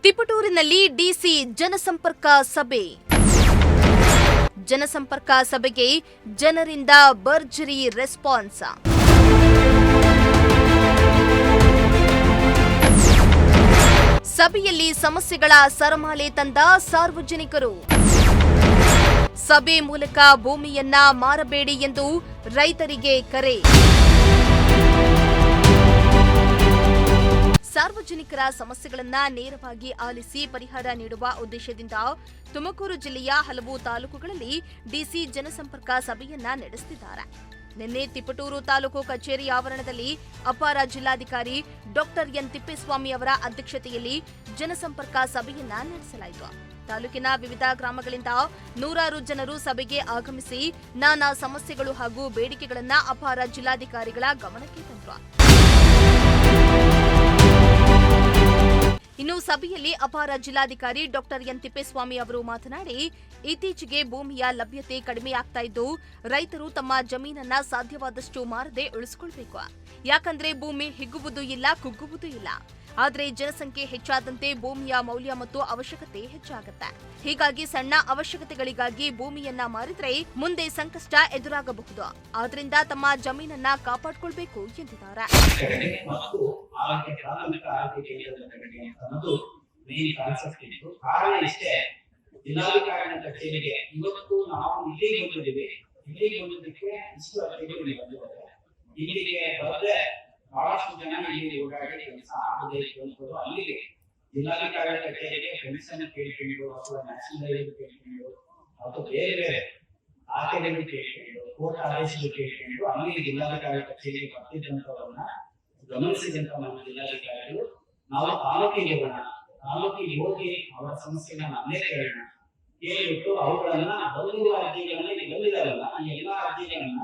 ತಿಪಟೂರಿನಲ್ಲಿ DC ಜನಸಂಪರ್ಕ ಸಭೆ. ಜನಸಂಪರ್ಕ ಸಭೆಗೆ ಜನರಿಂದ ಭರ್ಜರಿ ರೆಸ್ಪಾನ್ಸ್. ಸಭೆಯಲ್ಲಿ ಸಮಸ್ಯೆಗಳ ಸರಮಾಲೆ ತಂದ ಸಾರ್ವಜನಿಕರು. ಸಭೆ ಮೂಲಕ ಭೂಮಿಯನ್ನ ಮಾರಬೇಡಿ ಎಂದು ರೈತರಿಗೆ ಕರೆ. ಸಾರ್ವಜನಿಕರ ಸಮಸ್ಯೆಗಳನ್ನು ನೇರವಾಗಿ ಆಲಿಸಿ ಪರಿಹಾರ ನೀಡುವ ಉದ್ದೇಶದಿಂದ ತುಮಕೂರು ಜಿಲ್ಲೆಯ ಹಲವು ತಾಲೂಕುಗಳಲ್ಲಿ ಡಿಸಿ ಜನಸಂಪರ್ಕ ಸಭೆಯನ್ನ ನಡೆಸುತ್ತಿದ್ದಾರೆ. ನಿನ್ನೆ ತಿಪಟೂರು ತಾಲೂಕು ಕಚೇರಿ ಆವರಣದಲ್ಲಿ ಅಪರ ಜಿಲ್ಲಾಧಿಕಾರಿ ಡಾಕ್ಟರ್ ಎನ್ ತಿಪ್ಪೇಸ್ವಾಮಿ ಅವರ ಅಧ್ಯಕ್ಷತೆಯಲ್ಲಿ ಜನಸಂಪರ್ಕ ಸಭೆಯನ್ನ ನಡೆಸಲಾಯಿತು. ತಾಲೂಕಿನ ವಿವಿಧ ಗ್ರಾಮಗಳಿಂದ ನೂರಾರು ಜನರು ಸಭೆಗೆ ಆಗಮಿಸಿ ನಾನಾ ಸಮಸ್ಯೆಗಳು ಹಾಗೂ ಬೇಡಿಕೆಗಳನ್ನು ಅಪರ ಜಿಲ್ಲಾಧಿಕಾರಿಗಳ ಗಮನಕ್ಕೆ ತಂದರು. ಇನ್ನು ಸಭೆಯಲ್ಲಿ ಅಪರ ಜಿಲ್ಲಾಧಿಕಾರಿ ಡಾಕ್ಟರ್ ಎನ್ ತಿಪ್ಪೇಸ್ವಾಮಿ ಅವರು ಮಾತನಾಡಿ, ಇತ್ತೀಚೆಗೆ ಭೂಮಿಯ ಲಭ್ಯತೆ ಕಡಿಮೆಯಾಗ್ತಾ ಇದ್ದು ರೈತರು ತಮ್ಮ ಜಮೀನನ್ನ ಸಾಧ್ಯವಾದಷ್ಟು ಮಾರದೆ ಉಳಿಸಿಕೊಳ್ಬೇಕು. ಯಾಕಂದ್ರೆ ಭೂಮಿ ಹಿಗ್ಗುವುದೂ ಇಲ್ಲ, ಕುಗ್ಗುವುದೂ ಇಲ್ಲ. ಆದರೆ ಜನಸಂಖ್ಯೆ ಹೆಚ್ಚಾದಂತೆ ಭೂಮಿಯ ಮೌಲ್ಯ ಮತ್ತು ಅವಶ್ಯಕತೆ ಹೆಚ್ಚಾಗುತ್ತೆ. ಹೀಗಾಗಿ ಸಣ್ಣ ಅವಶ್ಯಕತೆಗಳಿಗಾಗಿ ಭೂಮಿಯನ್ನ ಮಾರಿದ್ರೆ ಮುಂದೆ ಸಂಕಷ್ಟ ಎದುರಾಗಬಹುದು. ಆದ್ರಿಂದ ತಮ್ಮ ಜಮೀನನ್ನ ಕಾಪಾಡಿಕೊಳ್ಬೇಕು ಎಂದಿದ್ದಾರೆ. ಜಿಲ್ಲಾಧಿಕಾರಿ ಕಚೇರಿಗೆ ಇವತ್ತು ನಾವು ಇಲ್ಲಿಗೆ ಬಂದಿದ್ದೀವಿ. ಇಲ್ಲಿಗೆ ಬಂದಿದ್ದಕ್ಕೆ ಇಷ್ಟು ಅತಿಥಿಗಳು ಬಂದಿದ್ದಾರೆ. ಇಲ್ಲಿಗೆ ಬರದೆ ಬಹಳಷ್ಟು ಜನ ಇಲ್ಲಿ ಓಡಾಡಿ ಕೆಲಸ ಆಗದೆ ಇರುವಂತದ್ದು. ಅಲ್ಲಿಗೆ ಜಿಲ್ಲಾಧಿಕಾರಿ ಕಚೇರಿಗೆ ಪೆನ್ಷನ್ ಕೇಳ್ಕೊಂಡು ಅಥವಾ ನ್ಯಾಷನಲ್ ಹೈವೇ ಕೇಳ್ಕೊಂಡು ಅಥವಾ ಬೇರೆ ಬೇರೆ ಆಕೆಗಳು ಕೇಳ್ಕೊಂಡು ಕೋರ್ಟ್ ಆದೇಶಗಳು ಕೇಳ್ಕೊಂಡು ಅಲ್ಲಿ ಜಿಲ್ಲಾಧಿಕಾರಿ ಕಚೇರಿಗೆ ಬರ್ತಿದ್ದಂಥವರನ್ನ ಗಮನಿಸಿದಂತ ನಮ್ಮ ಜಿಲ್ಲಾಧಿಕಾರಿಗಳು ನಾವು ತಾಲೂಕಿಗೆ ಹೋಗೋಣ, ತಾಲೂಕಿಗೆ ಹೋಗಿ ಅವರ ಸಮಸ್ಯೆಗಳನ್ನ ಅಲ್ಲೇ ಕೇಳೋಣ, ಕೇಳಿಬಿಟ್ಟು ಅವುಗಳನ್ನ ಬಂದಿರುವ ಅರ್ಜಿಗಳನ್ನ ಇಲ್ಲಿ ಬಂದಿದಾರಲ್ಲ ಈ ಎಲ್ಲಾ ಅರ್ಜಿಗಳನ್ನ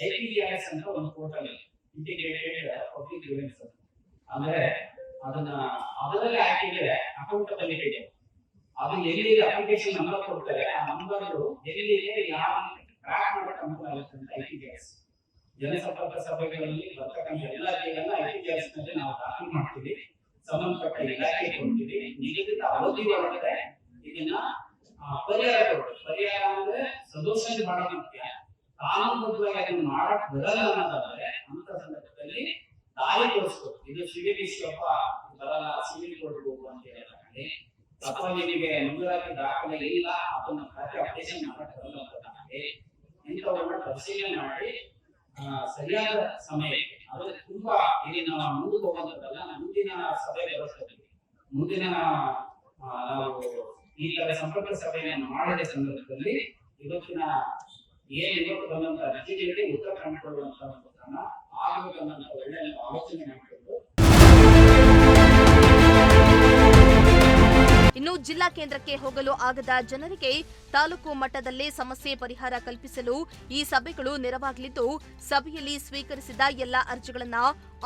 IPGIS ಅಂತ ಒಂದು ಪೋರ್ಟಲ್ ಇಂಟಿಗ್ರೇಟೆಡ್ ಪಬ್ಲಿಕ್ ಗ್ರೀವೆನ್ಸ್ ಅಂದ್ರೆ ಅದನ್ನ ಅದರಲ್ಲಿ ಹಾಕಿದ್ರೆ ಅಕೌಂಟಬಿಲಿಟಿ ಇದೆ. ಅದು ಎಲ್ಲಿ ಅಪ್ಲಿಕೇಶನ್ ನಂಬರ್ ಕೊಡ್ತಾರೆ ಆ ನಂಬರ್ ಎಲ್ಲಿಗೆ ಯಾವ ಟ್ರ್ಯಾಕ್ ಮಾಡಕ್ಕೆ ಅನುಕೂಲ ಆಗುತ್ತೆ ಅಂತ IPGIS ಜನಸಂಪರ್ಕ ಸಭೆಗಳಲ್ಲಿ ಬರ್ತಕ್ಕಂಥ ಎಲ್ಲ ಅರ್ಜಿಗಳನ್ನ IPGIS ನಲ್ಲಿ ನಾವು ದಾಖಲು ಮಾಡ್ತೀವಿ. ಸಂಬಂಧಪಟ್ಟ ಇಲಾಖೆ ಕೊಡ್ತೀವಿ. ನಿಗದಿತ ಅವಧಿ ಒಳಗಡೆ ಇದನ್ನ ಪರಿಹಾರ ಅಂದ್ರೆ ಸದೋಷಣೆ ಮಾಡೋದು ಮುಖ್ಯ. ಕಾನೂನುಬದ್ಧವಾಗಿ ಅದನ್ನು ಮಾಡಕ್ ಬರಲ್ಲ ಅನ್ನೋದಾದ್ರೆ ಅಂತ ಸಂದರ್ಭದಲ್ಲಿ ದಾರಿ ತೋರಿಸ್ಬೇಕು. ಇದು ಸಿವಿಲ್ ಇಶ್ಯೂಪ್ಪ ಬರಲ್ಲ, ಸಿವಿಲ್ ಕೋರ್ಟ್ ಹೋಗು ಅಂತ ಹೇಳಿದ್ರೆ ಅಥವಾ ನಿಮಗೆ ಮಂಜೂರಾತಿ ದಾಖಲೆ ಇಲ್ಲ, ಅದನ್ನ ಖಾತೆ ಅಪ್ಡೇಷನ್ ಮಾಡಕ್ ಬರಲ್ಲ ಅಂತಂದ್ರೆ ಇಂಥವನ್ನ ಪರಿಶೀಲನೆ ಮಾಡಿ ಸರಿಯಾದ ಸಮಯಕ್ಕೆ ಅದು ತುಂಬಾ ಇಲ್ಲಿ ನಾವು ಮುಂದಕ್ಕೆ ಹೋಗುವಂತದ್ದಲ್ಲ. ಮುಂದಿನ ಸಭೆ ಬರೋಷ್ಟೊತ್ತಿಗೆ ಮುಂದಿನ ನಾವು ಈ ತರ ಸಂಪರ್ಕ ಸಭೆಯನ್ನು ಮಾಡಿದ ಸಂದರ್ಭದಲ್ಲಿ ಇವತ್ತಿನ ಇವತ್ತು ಬಂದಂತ ಅರ್ಜಿಗಳಿಗೆ ಉತ್ತರ ಕಂಡುಕೊಳ್ಳುವಂತ ಆಗಬೇಕನ್ನಂತ ಒಳ್ಳೆಯ ಆಲೋಚನೆ ಮಾಡಿಕೊಂಡು ಇನ್ನು ಜಿಲ್ಲಾ ಕೇಂದ್ರಕ್ಕೆ ಹೋಗಲು ಆಗದ ಜನರಿಗೆ ತಾಲೂಕು ಮಟ್ಟದಲ್ಲೇ ಸಮಸ್ಯೆ ಪರಿಹಾರ ಕಲ್ಪಿಸಲು ಈ ಸಭೆಗಳು ನೆರವಾಗಲಿದ್ದು, ಸಭೆಯಲ್ಲಿ ಸ್ವೀಕರಿಸಿದ ಎಲ್ಲಾ ಅರ್ಜಿಗಳನ್ನು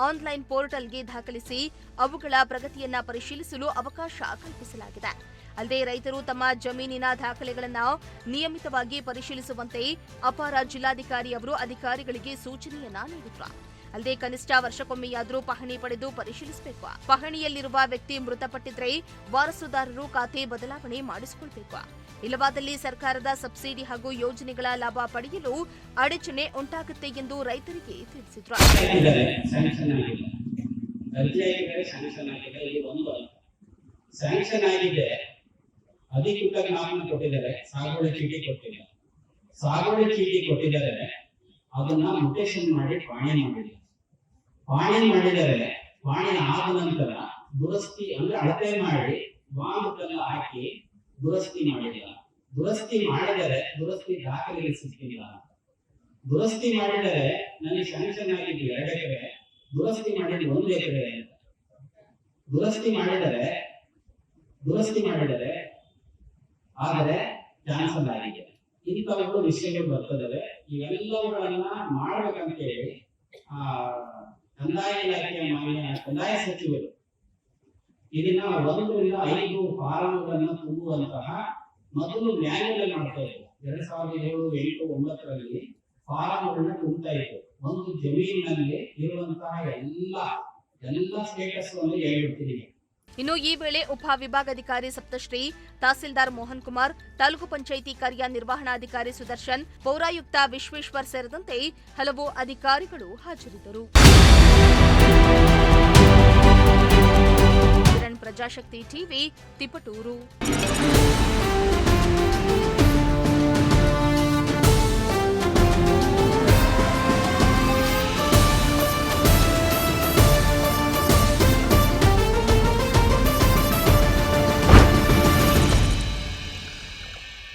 ಆನ್ಲೈನ್ ಪೋರ್ಟಲ್ಗೆ ದಾಖಲಿಸಿ ಅವುಗಳ ಪ್ರಗತಿಯನ್ನ ಪರಿಶೀಲಿಸಲು ಅವಕಾಶ ಕಲ್ಪಿಸಲಾಗಿದೆ. ಅಲ್ಲದೆ ರೈತರು ತಮ್ಮ ಜಮೀನಿನ ದಾಖಲೆಗಳನ್ನು ನಿಯಮಿತವಾಗಿ ಪರಿಶೀಲಿಸುವಂತೆ ಅಪರ ಜಿಲ್ಲಾಧಿಕಾರಿ ಅವರು ಅಧಿಕಾರಿಗಳಿಗೆ ಸೂಚನೆಯನ್ನ ನೀಡಿದ್ರು. ಅಲ್ಲದೆ ಕನಿಷ್ಠ ವರ್ಷಕ್ಕೊಮ್ಮೆಯಾದರೂ ಪಹಣಿ ಪಡೆದು ಪರಿಶೀಲಿಸಬೇಕು. ಪಹಣಿಯಲ್ಲಿರುವ ವ್ಯಕ್ತಿ ಮೃತಪಟ್ಟಿದ್ರೆ ವಾರಸುದಾರರು ಖಾತೆ ಬದಲಾವಣೆ ಮಾಡಿಸಿಕೊಳ್ಬೇಕು. ಇಲ್ಲವಾದಲ್ಲಿ ಸರ್ಕಾರದ ಸಬ್ಸಿಡಿ ಹಾಗೂ ಯೋಜನೆಗಳ ಲಾಭ ಪಡೆಯಲು ಅಡಚಣೆ ಉಂಟಾಗುತ್ತೆ ಎಂದು ರೈತರಿಗೆ ತಿಳಿಸಿದ್ರು. ಅಧಿಕೃತ ನಾಮನ್ನು ಕೊಟ್ಟಿದ್ದಾರೆ, ಸಾಗುವಳಿ ಚೀಟಿ ಕೊಟ್ಟಿದ್ದಾರೆ. ಸಾಗುವಳಿ ಚೀಟಿ ಕೊಟ್ಟಿದ್ದಾರೆ, ಅದನ್ನ ಮುಟೇಶನ್ ಮಾಡಿ ಪಾಣಿ ಮಾಡಿದರೆ ಪಾಣಿ ಆದ ನಂತರ ದುರಸ್ತಿ ಅಂದ್ರೆ ಅಳತೆ ಮಾಡಿ ಬಾಂಬ್ ಹಾಕಿ ದುರಸ್ತಿ ಮಾಡಿಲ್ಲ. ದುರಸ್ತಿ ಮಾಡಿದರೆ ದುರಸ್ತಿ ದಾಖಲೆಗೆ ಸಿಕ್ಕಿಲ್ಲ. ದುರಸ್ತಿ ಮಾಡಿದರೆ ನನಗೆ ಸ್ಯಾಂಕ್ಷನ್ ಆಗಿದ್ದು 2 ಎಕರೆ, ದುರಸ್ತಿ ಮಾಡಿದ್ದು 1 ಎಕರೆ. ದುರಸ್ತಿ ಮಾಡಿದರೆ ಆದರೆ ಕ್ಯಾನ್ಸಲ್ ಆಗಿದೆ. ಇಂಥವುಗಳು ವಿಷಯಗಳು ಬರ್ತದವೆ. ಇವೆಲ್ಲವುಗಳನ್ನ ಮಾಡ್ಬೇಕಂತ ಹೇಳಿ ಕಂದಾಯ ಇಲಾಖೆಯ ಮಾನ್ಯ ಕಂದಾಯ ಸಚಿವರು ಇದನ್ನ 1 ರಿಂದ 5 ಫಾರಂಗಳನ್ನ ತುಂಬುವಂತಹ ಮೊದಲು ಮ್ಯಾನ್ಯುಯಲ್ ಮಾಡ್ತಾ ಇದ್ರು. 2007, 8, 9ರಲ್ಲಿ ಫಾರಂಗಳನ್ನ ತುಂಬುತ್ತಾ ಇತ್ತು. ಒಂದು ಜಮೀನಿನಲ್ಲಿ ಇರುವಂತಹ ಎಲ್ಲ ಸ್ಟೇಟಸ್ ಅನ್ನು ಹೇಳ್ಬಿಡ್ತೀನಿ. ಇನ್ನು ಈ ವೇಳೆ ಉಪವಿಭಾಗಾಧಿಕಾರಿ ಸಪ್ತಶ್ರೀ, ತಹಸೀಲ್ದಾರ್ ಮೋಹನ್ ಕುಮಾರ್, ತಾಲೂಕು ಪಂಚಾಯಿತಿ ಕಾರ್ಯನಿರ್ವಹಣಾಧಿಕಾರಿ ಸುದರ್ಶನ್, ಪೌರಾಯುಕ್ತ ವಿಶ್ವೇಶ್ವರ್ ಸೇರಿದಂತೆ ಹಲವು ಅಧಿಕಾರಿಗಳು ಹಾಜರಿದ್ದರು. ಪ್ರಜಾಶಕ್ತಿ ಟಿವಿ, ತಿಪಟೂರು.